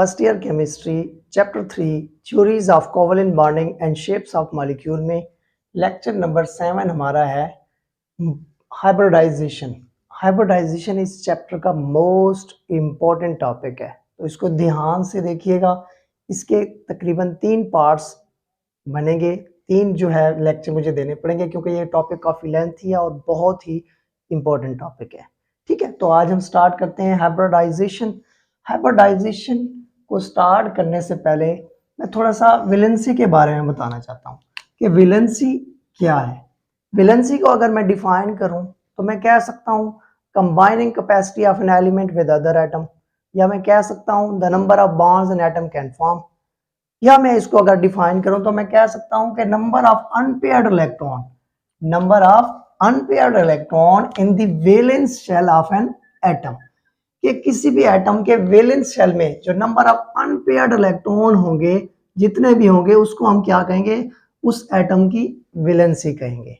First year chemistry chapter 3 theories of covalent bonding and shapes of molecule में lecture number 7 हमारा है hybridisation. Hybridisation इस chapter का most important topic है, तो इसको ध्यान से देखिएगा। इसके तकरीबन 3 पार्ट्स बनेंगे। 3 जो है लेक्चर मुझे देने पड़ेंगे क्योंकि ये टॉपिक काफ़ी लेंथी है और बहुत ही इम्पोर्टेंट टॉपिक है। ठीक है, तो आज हम स्टार्ट करते हैं हाइब्रिडाइजेशन। हाइब्रिडाइजेशन को स्टार्ट करने से पहले मैं थोड़ा सा वैलेंसी के बारे में बताना चाहता हूँ कि वैलेंसी क्या है। वैलेंसी को अगर मैं डिफाइन करूँ तो मैं कह सकता हूँ combining capacity of an element with other atom, या मैं कह सकता हूँ the number of bonds an atom can form, या मैं इसको अगर डिफाइन करूं तो मैं कह सकता हूं कि number of unpaired electron in the valence shell of an atom, कि किसी भी एटम के वैलेंस शेल में जो नंबर ऑफ अनपेयर्ड इलेक्ट्रॉन होंगे, जितने भी होंगे, उसको हम क्या कहेंगे, उस एटम की वैलेंसी कहेंगे।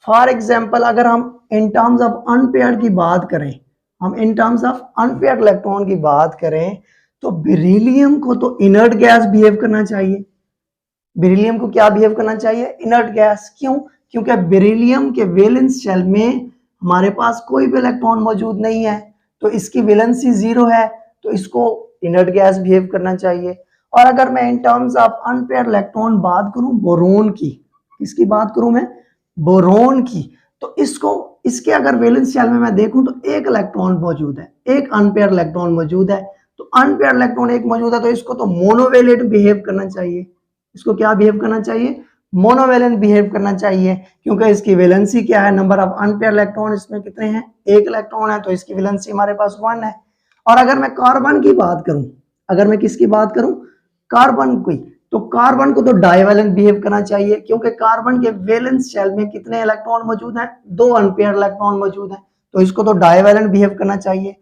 फॉर एग्जाम्पल अगर हम इन टर्म्स ऑफ अनपेयर्ड की बात करें, हम in terms of unpaired electron की बात करें तो बेरिलियम को तो इनर्ट गैस बिहेव करना चाहिए। बेरिलियम को क्या बिहेव करना चाहिए, इनर्ट गैस। क्यों? क्योंकि बेरिलियम के वैलेंस शेल में हमारे पास कोई भी इलेक्ट्रॉन मौजूद नहीं है, तो इसकी वैलेंसी 0 है, तो इसको इनर्ट गैस बिहेव करना चाहिए। और अगर मैं in terms of unpaired electron बात करूं बोरोन की, किसकी बात करूं मैं, बोरोन की, तो इसके अगर वैलेंस शेल में मैं देखूं तो एक इलेक्ट्रॉन मौजूद है, एक अनपेयर्ड इलेक्ट्रॉन मौजूद है। तो अनपेयर्ड इलेक्ट्रॉन एक मौजूद है, तो इसको तो मोनोवेलेंट बिहेव करना चाहिए। इसको क्या बिहेव करना चाहिए, मोनोवेलेंट बिहेव करना चाहिए, क्योंकि इसकी वैलेंसी क्या है, नंबर ऑफ अनपेयर्ड इलेक्ट्रॉन इसमें कितने हैं, एक इलेक्ट्रॉन है, तो इसकी वैलेंसी हमारे पास 1 है। और अगर मैं कार्बन की बात करूं, अगर मैं किसकी बात करूं, कार्बन की, तो कार्बन को तो डाइवेलेंट बिहेव करना चाहिए, क्योंकि कार्बन के वैलेंस शेल में कितने इलेक्ट्रॉन मौजूद हैं, 2 अनपेयर्ड इलेक्ट्रॉन मौजूद हैं, तो इसको तो डाइवेलेंट बिहेव करना चाहिए।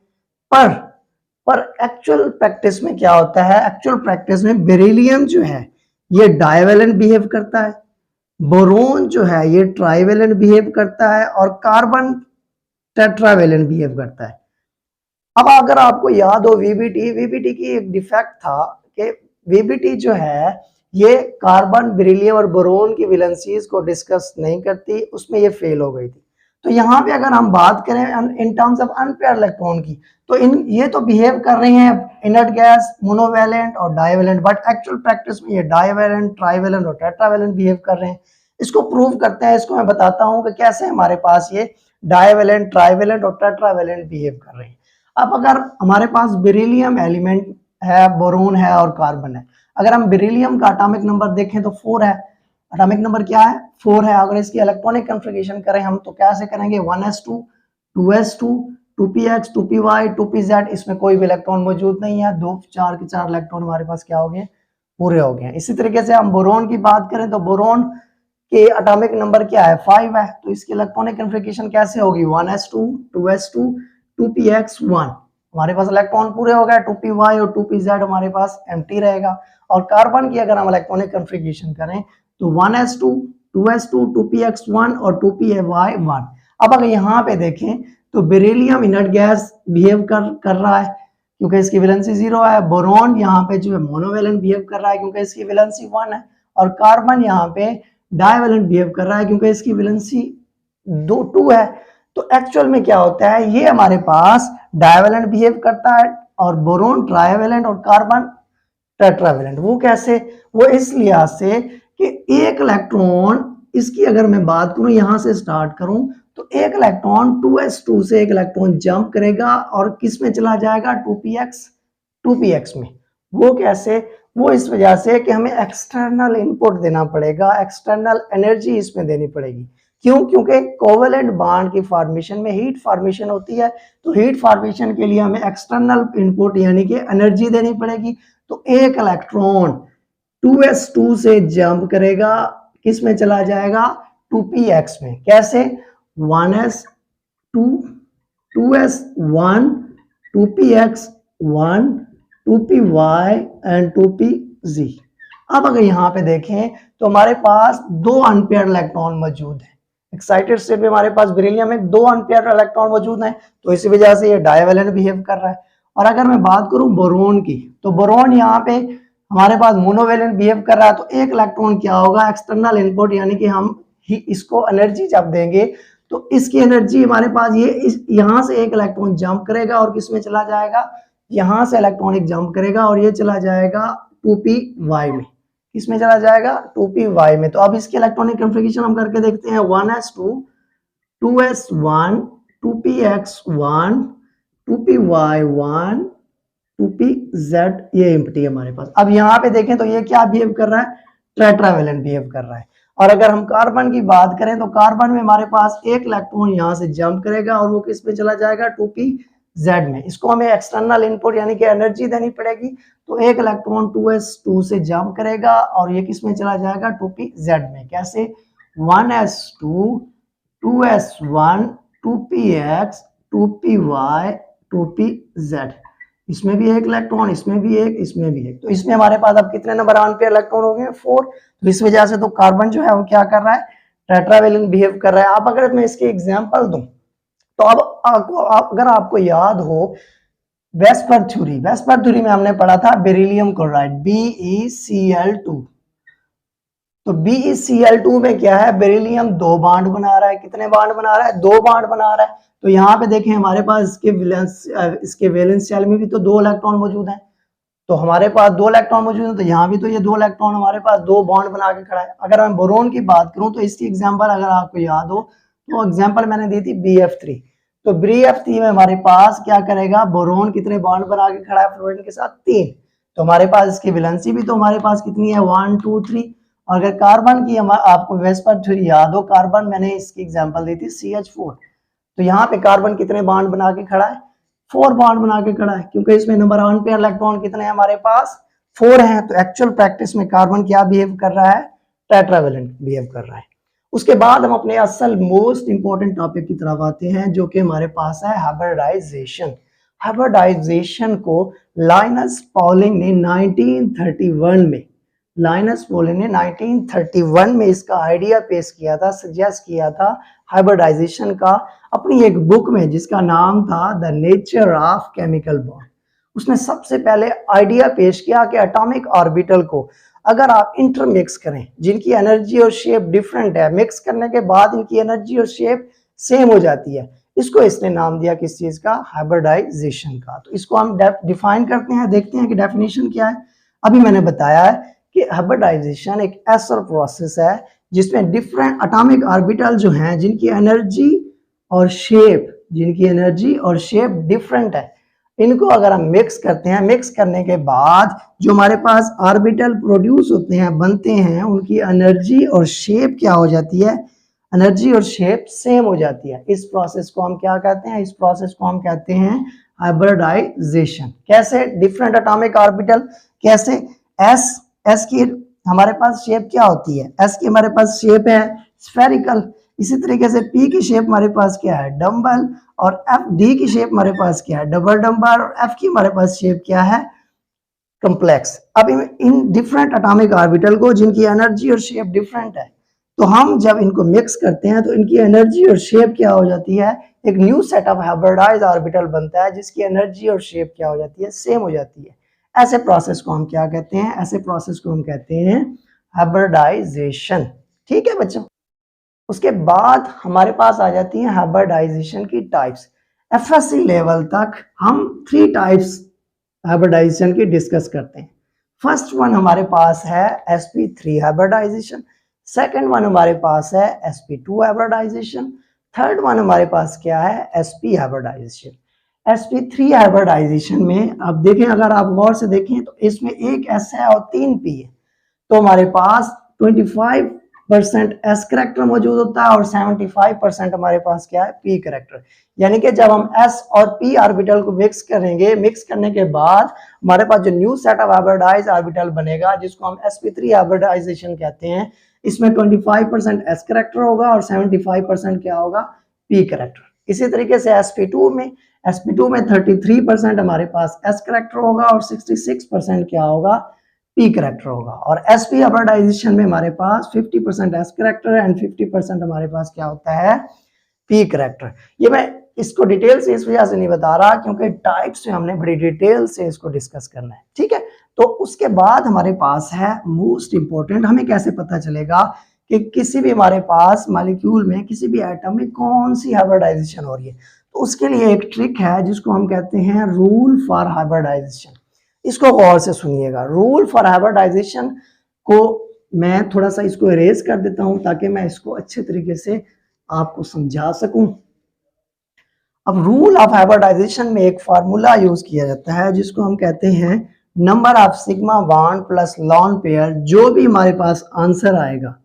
पर एक्चुअल प्रैक्टिस में क्या होता है, एक्चुअल प्रैक्टिस में बेरिलियम जो है ये डाइवेलेंट बिहेव करता है, बोरोन जो है ये ट्राइवेलेंट बिहेव करता है, और कार्बन टेट्रावेलेंट बिहेव करता है। अब अगर आपको याद हो वीबीटी की एक डिफेक्ट था कि वीबीटी जो है ये कार्बन, बेरिलियम और बोरोन की वैलेंसीज को डिस्कस नहीं करती, उसमें ये फेल हो गई थी। तो यहाँ पे अगर हम बात करें in terms of unpaired electron की, तो ये तो बिहेव कर रहे हैं इनर्ट गैस, मोनोवेलेंट और डाइवेलेंट, बट एक्चुअल प्रैक्टिस में ये डाइवेलेंट, ट्राइवेलेंट और टेट्रावेलेंट बिहेव कर रहे हैं। इसको प्रूव करते हैं, इसको मैं बताता हूँ कि कैसे हमारे पास ये डाइवेलेंट, ट्राइवेलेंट और टेट्रावेलेंट बिहेव कर रहे हैं। अब अगर हमारे पास बेरिलियम एलिमेंट है, बोरोन है और कार्बन है, अगर हम बेरिलियम का एटॉमिक नंबर देखें तो 4 है। एटॉमिक नंबर क्या है, 4 है। अगर इसकी इलेक्ट्रॉनिक कन्फिगरेशन करें हम तो कैसे करेंगे, 1s2, 2s2, 2px, 2py, 2pz, इसमें कोई भी इलेक्ट्रॉन मौजूद नहीं है, 2 4 के 4 इलेक्ट्रॉन हमारे पास क्या हो गए, पूरे हो गए। इसी तरीके से हम बोरोन की बात करें तो बोरोन के एटॉमिक नंबर क्या है, 5 है, तो इसकी इलेक्ट्रॉनिक कन्फिगरेशन कैसे होगी, 1s2, 2s2, 2px1, हमारे पास इलेक्ट्रॉन पूरे हो गए। 2py और 2pz हमारे पास एम्प्टी रहेगा। और कार्बन की अगर हम इलेक्ट्रॉनिक कन्फिगरेशन करें तो 1s2, 2s2, 2px1 और 2py1। अब अगर यहाँ पे देखें तो बेरिलियम इनर्ट गैस बिहेव कर रहा है क्योंकि इसकी वैलेंसी 0 है। बोरोन यहाँ पे जो है मोनोवेलेंट बिहेव कर रहा है क्योंकि इसकी वैलेंसी 1 है। और कार्बन यहाँ पे डाइवेलेंट बिहेव कर रहा है क्योंकि इसकी वैलेंसी 2 है। तो एक्चुअल में क्या होता है, ये हमारे पास डाइवेलेंट बिहेव करता है और बोरोन ट्राइवेलेंट और कार्बन टेट्रावेलेंट। वो कैसे, वो इस लिहाज से कि एक इलेक्ट्रॉन, इसकी अगर मैं बात करूं यहां से स्टार्ट करूं तो एक इलेक्ट्रॉन 2s2 से एक इलेक्ट्रॉन जंप करेगा और किस में चला जाएगा, 2px में। वो कैसे, वो इस वजह से कि हमें एक्सटर्नल इनपुट देना पड़ेगा, एक्सटर्नल एनर्जी इसमें देनी पड़ेगी। क्यों? क्योंकि कोवेलेंट बॉन्ड की फॉर्मेशन में हीट फॉर्मेशन होती है, तो हीट फॉर्मेशन के लिए हमें एक्सटर्नल इनपुट यानी कि एनर्जी देनी पड़ेगी। तो एक इलेक्ट्रॉन 2s2 से जंप करेगा, किस में चला जाएगा, 2px में। कैसे, 1s2, 2s1, 2px1, 2py and 2pz। अब अगर यहाँ पे देखें तो हमारे पास 2 अनपेयर्ड इलेक्ट्रॉन मौजूद है। एक्साइटेड स्टेट में हमारे पास बेरिलियम में 2 अनपेयर्ड इलेक्ट्रॉन मौजूद हैं, तो इसी वजह से ये डाइवेलेंट बिहेव कर रहा है। और अगर मैं बात करूं बोरोन की, तो बोरोन यहाँ पे हमारे पास मोनोवेलेंट बिहेव कर रहा है, तो एक इलेक्ट्रॉन क्या होगा, एक्सटर्नल इनपुट, यानी कि हम ही इसको एनर्जी जब देंगे तो इसकी एनर्जी हमारे पास ये यहाँ से एक इलेक्ट्रॉन जंप करेगा और किसमें चला जाएगा, यहाँ से इलेक्ट्रॉनिक जंप करेगा और ये चला जाएगा 2py में। किसमें चला जाएगा, 2py में। तो अब इसकी इलेक्ट्रॉनिक कन्फिगरेशन हम करके देखते हैं, 1s2 2s1 2px1 2py1 2pz, ये एम्प्टी है हमारे पास। अब यहाँ पे देखें तो ये क्या बिहेव कर रहा है, टेट्रावेलेंट बिहेव कर रहा है। और अगर हम कार्बन की बात करें तो कार्बन में हमारे पास एक इलेक्ट्रॉन यहाँ से जंप करेगा और वो किस पे चला जाएगा, 2pz में। इसको हमें एक्सटर्नल इनपुट यानी कि एनर्जी देनी पड़ेगी, तो एक इलेक्ट्रॉन 2s2 से जंप करेगा और ये किस में चला जाएगा, 2pz में। कैसे, 1s2 2s1 2px 2py 2pz, इसमें भी एक इलेक्ट्रॉन, इसमें भी एक, इसमें भी एक। तो इसमें हमारे पास अब कितने नंबर अनपेयर इलेक्ट्रॉन हो गए, 4। तो इस वजह से तो कार्बन जो है वो क्या कर रहा है, टेट्रावेलेंट बिहेव कर रहा है। अब अगर मैं इसके एग्जांपल दूं तो अब अगर आपको याद हो वेस्पर थ्योरी में हमने पढ़ा था बेरिलियम क्लोराइड BeCl2। तो BeCl2 में क्या है, बेरिलियम 2 बॉन्ड बना रहा है। कितने बॉन्ड बना रहा है, 2 बॉन्ड बना रहा है। तो यहाँ पे देखें हमारे पास इसके वैलेंस शेल में भी तो 2 इलेक्ट्रॉन मौजूद हैं, तो हमारे पास 2 इलेक्ट्रॉन मौजूद है, तो यहाँ भी तो ये 2 इलेक्ट्रॉन हमारे पास 2 बॉन्ड बना के खड़ा है। अगर मैं बोरोन की बात करूं तो इसकी एग्जांपल अगर आपको याद हो तो एग्जांपल मैंने दी थी BF3। तो BF3 में हमारे पास क्या करेगा, बोरोन कितने बॉन्ड बना के खड़ा है फ्लोरीन के साथ, 3। तो हमारे पास इसकी वैलेंसी भी तो हमारे पास कितनी है, 1 2 3। और अगर कार्बन की आपको वेस्पर थ्योरी याद हो, कार्बन मैंने इसकी एग्जाम्पल दी थी CH4। तो यहाँ पे कार्बन कितने बॉन्ड बना के खड़ा है, 4 बॉन्ड बना के खड़ा है, क्योंकि इसमें नंबर अनपेयर इलेक्ट्रॉन कितने हैं हमारे पास, 4 हैं। तो एक्चुअल प्रैक्टिस में कार्बन क्या बिहेव कर रहा है, टेट्रावेलेंट बिहेव कर रहा है। उसके बाद हम अपने असल मोस्ट इंपॉर्टेंट टॉपिक की तरफ आते हैं, जो कि हमारे पास है हाइब्रिडाइजेशन। हाइब्रिडाइजेशन को लाइनस पॉलिंग ने 1931 में इसका आइडिया पेश किया था, सजेस्ट किया था हाइब्रिडाइजेशन का, अपनी एक बुक में जिसका नाम था the nature of chemical bond. उसने सबसे पहले आइडिया पेश किया कि एटॉमिक ऑर्बिटल को अगर आप इंटरमिक्स करें, जिनकी एनर्जी और शेप डिफरेंट है, मिक्स करने के बाद इनकी एनर्जी और शेप सेम हो जाती है, इसको इसने नाम दिया किस चीज का, हाइब्रिडाइजेशन का। तो इसको हम डिफाइन करते हैं, देखते हैं कि डेफिनेशन क्या है। अभी मैंने बताया है कि हाइब्रिडाइजेशन एक ऐसा प्रोसेस है जिसमें डिफरेंट एटॉमिक ऑर्बिटल जो हैं, जिनकी एनर्जी और शेप डिफरेंट है, इनको अगर हम मिक्स करते हैं, मिक्स करने के बाद जो हमारे पास ऑर्बिटल प्रोड्यूस होते हैं, बनते हैं, उनकी एनर्जी और शेप क्या हो जाती है, एनर्जी और शेप सेम हो जाती है। इस प्रोसेस को हम क्या कहते हैं, इस प्रोसेस को हम कहते हैं हाइब्रिडाइजेशन। कैसे, डिफरेंट एटॉमिक ऑर्बिटल, कैसे, एस की हमारे पास शेप क्या होती है, एस की हमारे पास शेप है स्फेरिकल। इसी तरीके से पी की शेप हमारे पास क्या है, डम्बल। और एफ, डी की शेप हमारे पास क्या है, डबल डम्बर। और एफ की हमारे पास शेप क्या है, कॉम्प्लेक्स। अब इन डिफरेंट एटॉमिक ऑर्बिटल को, जिनकी एनर्जी और शेप डिफरेंट है, तो हम जब इनको मिक्स करते हैं तो इनकी एनर्जी और शेप क्या हो जाती है, एक new set of hybridised orbital बनता है, जिसकी एनर्जी और शेप क्या हो जाती है, सेम हो जाती है। ऐसे प्रोसेस को हम क्या कहते हैं, ऐसे प्रोसेस को हम कहते हैं हाइब्रिडाइजेशन। ठीक है बच्चों। उसके बाद हमारे पास आ जाती है हाइब्रिडाइजेशन की टाइप्स। एफएससी लेवल तक हम 3 टाइप्स हाइब्रिडाइजेशन की डिस्कस करते हैं। फर्स्ट वन हमारे पास है sp3 हाइब्रिडाइजेशन, सेकंड वन हमारे पास है sp2 हाइब्रिडाइजेशन, थर्ड वन हमारे पास क्या है, sp हाइब्रिडाइजेशन। sp3 हाइब्रिडाइजेशन में अब देखें, अगर आप गौर से देखें तो इसमें एक s है और 3 p है, तो हमारे पास 25% s करेक्टर मौजूद होता है और 75% हमारे पास क्या है, p करेक्टर। यानी कि जब हम s और p ऑर्बिटल को मिक्स करेंगे, मिक्स करने के बाद हमारे पास जो new set of hybridised orbital बनेगा, जिसको हम sp3 हाइब्रिडाइजेशन कहते हैं, इसमें 25% s करेक्टर होगा और 75% क्या होगा, p करेक्टर। इसी तरीके से sp2 में 33% हमारे पास s करेक्टर होगा और 66% क्या होगा, p करेक्टर होगा। और sp हाइब्रिडाइजेशन में हमारे पास 50% s करेक्टर एंड 50% हमारे पास क्या होता है, p करेक्टर। ये मैं इसको डिटेल से इस वजह से नहीं बता रहा क्योंकि टाइप्स में हमने बड़ी डिटेल से इसको डिस्कस करना है, ठीक है। तो उसके बाद हमारे पास है मोस्ट इंपॉर्टेंट, हमें कैसे पता चलेगा कि किसी भी हमारे पास मॉलिक्यूल में किसी भी एटम में कौन सी हाइब्रिडाइजेशन हो रही है। तो उसके लिए एक ट्रिक है जिसको हम कहते हैं रूल फॉर हाइब्रिडाइजेशन। इसको गौर से सुनिएगा। रूल फॉर हाइब्रिडाइजेशन को मैं थोड़ा सा इसको इरेज कर देता हूं ताकि मैं इसको अच्छे तरीके से आपको समझा सकूं। अब रूल ऑफ हाइब्रिडाइजेशन में एक फार्मूला यूज किया जाता है जिसको हम कहते हैं number of sigma bond plus lone pair. जो भी हमारे पास आंसर आएगा,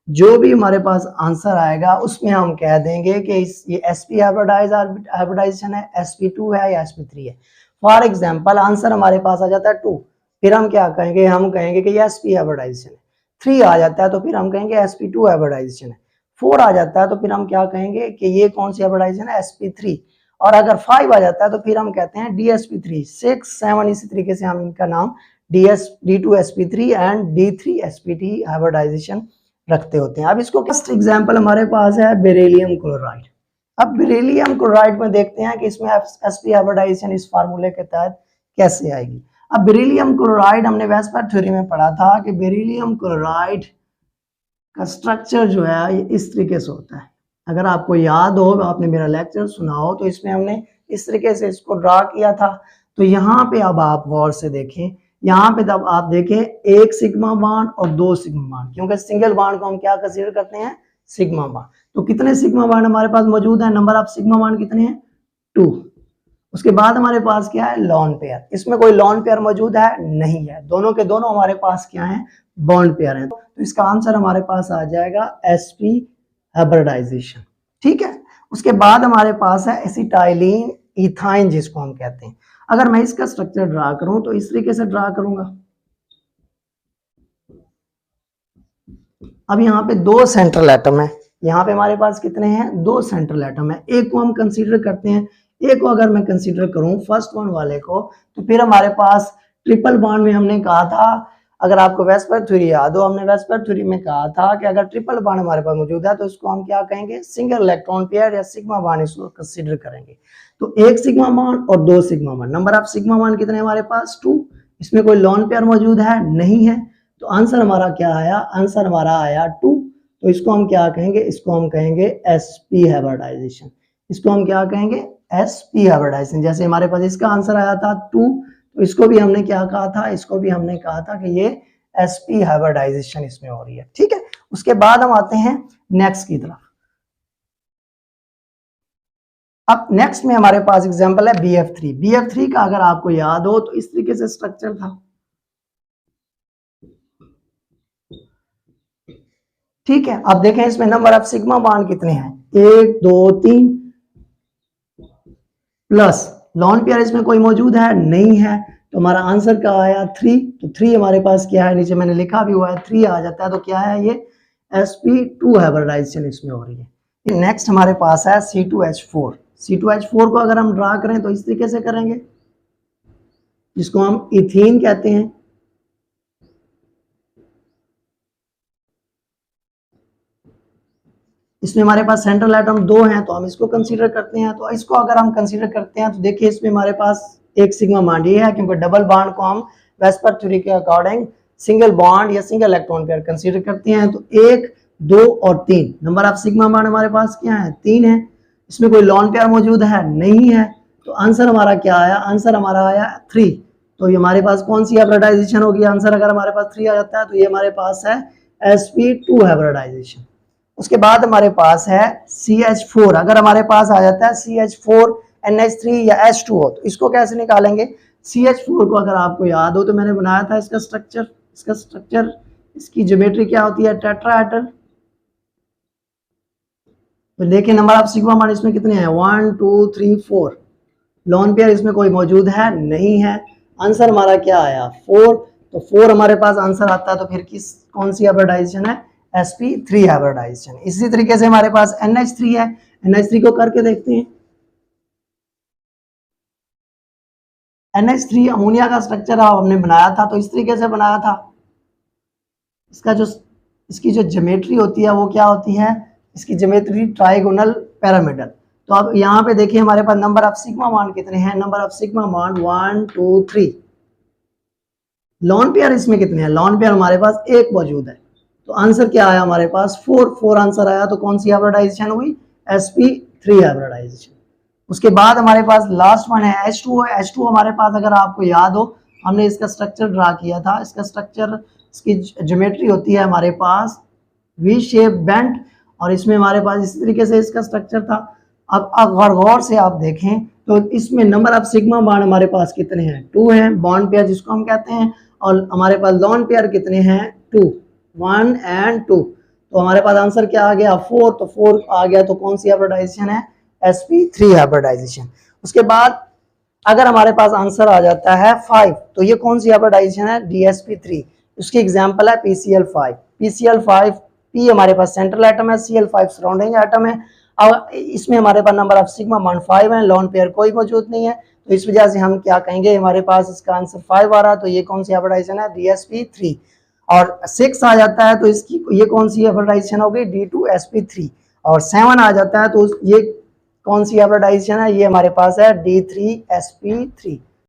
जो भी हमारे पास आंसर आएगा उसमें हम कह देंगे कि ये sp हाइब्रिडाइजेशन है, sp2 है या sp3 है। फॉर एग्जांपल आंसर हमारे पास आ जाता है 2, फिर हम क्या कहेंगे, हम कहेंगे कि ये sp हाइब्रिडाइजेशन है। 3 आ जाता है तो फिर हम कहेंगे sp2 हाइब्रिडाइजेशन है। 4 आ जाता है तो फिर हम क्या कहेंगे कि ये कौन सी हाइब्रिडाइजेशन है, sp3। और अगर 5 आ जाता है तो फिर हम कहते हैं dsp3। 6, 7 इसी तरीके से हम इनका नाम d2sp3 एंड d3sp3 हाइब्रिडाइजेशन रखते होते हैं। अब इसको फर्स्ट एग्जांपल हमारे पास है बेरिलियम क्लोराइड। अब बेरिलियम क्लोराइड में देखते हैं कि इसमें sp हाइब्रिडाइजेशन इस फार्मूले के तहत कैसे आएगी। अब बेरिलियम क्लोराइड हमने वेस्पर थ्योरी में पढ़ा था कि बेरिलियम क्लोराइड का स्ट्रक्चर जो है ये इस तरीके से होता है। अगर आपको याद हो, आपने मेरा लेक्चर सुना हो, तो इसमें हमने इस तरीके से इसको ड्रा किया था। तो यहाँ पे अब आप गौर से देखें, यहाँ पे तब आप देखें एक सिग्मा बॉन्ड और 2 सिग्मा बॉन्ड, क्योंकि सिंगल बॉन्ड को हम क्या कंसीडर करते हैं, सिग्मा बॉन्ड। तो कितने सिग्मा बॉन्ड हमारे पास मौजूद है, नंबर ऑफ सिग्मा बॉन्ड कितने हैं, 2। उसके बाद हमारे पास क्या है, लॉन पेयर। इसमें कोई लॉन पेयर मौजूद है, नहीं है। दोनों के दोनों हमारे पास क्या है, बॉन्ड पेयर है। तो इसका आंसर हमारे पास आ जाएगा sp हाइब्रिडाइजेशन, ठीक है। उसके बाद हमारे पास है एसिटाइलिन इथाइन जिसको हम कहते हैं। अगर मैं इसका स्ट्रक्चर ड्रा करूं तो इस तरीके से ड्रा करूंगा। अब यहाँ पे 2 सेंट्रल एटम है, यहाँ पे हमारे पास कितने हैं, 2 सेंट्रल एटम है। एक को हम कंसीडर करते हैं, एक को अगर मैं कंसीडर करूं फर्स्ट वन वाले को, तो फिर हमारे पास ट्रिपल बॉन्ड में हमने कहा था, अगर आपको वेस्पर थ्योरी याद हो, हमने वेस्पर थ्योरी में कहा था कि अगर ट्रिपल बॉन्ड हमारे पास मौजूद है तो इसको हम क्या कहेंगे, सिंगल इलेक्ट्रॉन पेयर या सिग्मा बॉन्ड इसको कंसीडर करेंगे। तो एक सिग्मा बॉन्ड और 2 sigma bond. Number of sigma bond कितने हमारे पास, 2। इसमें कोई लॉन पेयर मौजूद है, नहीं है। तो आंसर हमारा क्या आया, आंसर हमारा आया 2। तो इसको हम क्या कहेंगे, इसको हम कहेंगे sp हाइब्रिडाइजेशन। इसको हम क्या कहेंगे, sp हाइब्रिडाइजेशन। जैसे हमारे पास इसका आंसर आया था 2, तो इसको भी हमने क्या कहा था, इसको भी हमने कहा था कि ये sp हाइब्रिडाइजेशन इसमें हो रही है, ठीक है। उसके बाद हम आते हैं नेक्स्ट की तरफ। अब नेक्स्ट में हमारे पास एग्जांपल है BF3। BF3 का अगर आपको याद हो तो इस तरीके से स्ट्रक्चर था, ठीक है। अब देखें इसमें नंबर ऑफ सिग्मा बॉन्ड कितने हैं, 1 2 3 प्लस लॉन पेयर इसमें कोई मौजूद है, नहीं है। तो हमारा आंसर क्या आया, 3। तो 3 हमारे पास क्या है, नीचे मैंने लिखा भी हुआ है 3 आ जाता है। तो क्या है, ये sp2 हाइब्रिडाइजेशन इसमें हो रही है। नेक्स्ट हमारे पास है C2H4। C2H4 को अगर हम ड्रा करें तो इस तरीके से करेंगे, जिसको हम इथीन कहते हैं। इसमें हमारे पास सेंट्रल एटम 2 हैं तो हम इसको कंसीडर करते हैं। तो इसको अगर हम कंसीडर करते हैं तो देखिए इसमें हमारे पास एक सिग्मा बॉन्ड ये है, क्योंकि डबल बॉन्ड को हम वेस्पर थ्योरी के अकॉर्डिंग सिंगल बॉन्ड या सिंगल इलेक्ट्रॉन पेयर कंसीडर करते हैं। तो 1 2 और 3 नंबर ऑफ सिग्मा बॉन्ड हमारे पास क्या है, 3 है। इसमें कोई लॉन पेयर मौजूद है, नहीं है। तो आंसर हमारा क्या आया, आंसर हमारा आया 3। तो ये हमारे पास कौन सी हाइब्रिडाइजेशन होगी, आंसर अगर हमारे पास 3 आ जाता है तो ये हमारे पास है sp2 हाइब्रिडाइजेशन। उसके बाद हमारे पास है CH4। अगर हमारे पास आ जाता है CH4 NH3 या H2O तो इसको कैसे निकालेंगे। CH4 को अगर आपको याद हो तो मैंने बनाया था इसका स्ट्रक्चर, इसकी ज्योमेट्री क्या होती है, टेट्राहेड्रल। तो देखिए नंबर ऑफ सिग्मा बॉन्ड इसमें कितने हैं, 1 2 3 4। लॉन पेयर इसमें कोई मौजूद है, नहीं है। आंसर हमारा क्या आया, 4। तो 4 हमारे पास आंसर आता है। तो फिर कौन सी हाइब्रिडाइजेशन है, sp3 हाइब्रिडाइजेशन। इसी तरीके से हमारे पास NH3 है, NH3 को करके देखते हैं। NH3 अमोनिया का स्ट्रक्चर हमने बनाया था, तो इस तरीके से बनाया था। इसकी जो ज्योमेट्री होती है वो क्या होती है, इसकी ज्योमेट्री ट्राइगोनल पिरामिडल। तो अब यहाँ पे देखिए हमारे पास नंबर ऑफ सिग्मा बॉन्ड कितने हैं, number of sigma bond 1 2 3। Lone pair इसमें कितने हैं, लॉन पेयर हमारे पास एक मौजूद है, तो आंसर क्या आया हमारे पास 4 आंसर आया। तो कौन सी हाइब्रिडाइजेशन हुई, sp3 हाइब्रिडाइजेशन। उसके बाद हमारे पास लास्ट वन है H2O। H2O हमारे पास अगर आपको याद हो हमने इसका स्ट्रक्चर ड्रा किया था, इसका स्ट्रक्चर, इसकी ज्योमेट्री होती है हमारे पास वी शेप बेंट, और इसमें हमारे पास इस तरीके से इसका स्ट्रक्चर था। अब अगर गौर से आप देखें तो इसमें नंबर ऑफ सिग्मा बॉन्ड हमारे पास कितने हैं, 2 हैं, बॉन्ड पेयर जिसको हम कहते हैं, और हमारे पास लॉन पेयर कितने हैं, 2, 1 and 2। तो हमारे पास आंसर क्या आ गया, 4। तो 4 आ गया, तो कौन सी हाइब्रिडाइजेशन है, sp3 हाइब्रिडाइजेशन। उसके बाद अगर हमारे पास आंसर आ जाता है 5, तो ये कौन सी हाइब्रिडाइजेशन है, dsp3। उसकी एग्जांपल है pcl5। pcl5 p हमारे पास सेंट्रल एटम है, cl5 सराउंडिंग एटम है, और इसमें हमारे पास नंबर ऑफ सिग्मा बॉन्ड 5 है, लॉन पेयर कोई मौजूद नहीं है, तो इस वजह से हम क्या कहेंगे, हमारे पास इसका आंसर 5 आ रहा है, तो ये कौन सी हाइब्रिडाइजेशन है, dsp3। और 6 आ जाता है तो इसकी ये कौन सी हाइब्रिडाइजेशन हो गई, d2sp3। और 7 आ जाता है तो ये कौन सी हाइब्रिडाइजेशन है, ये हमारे पास है d3sp3।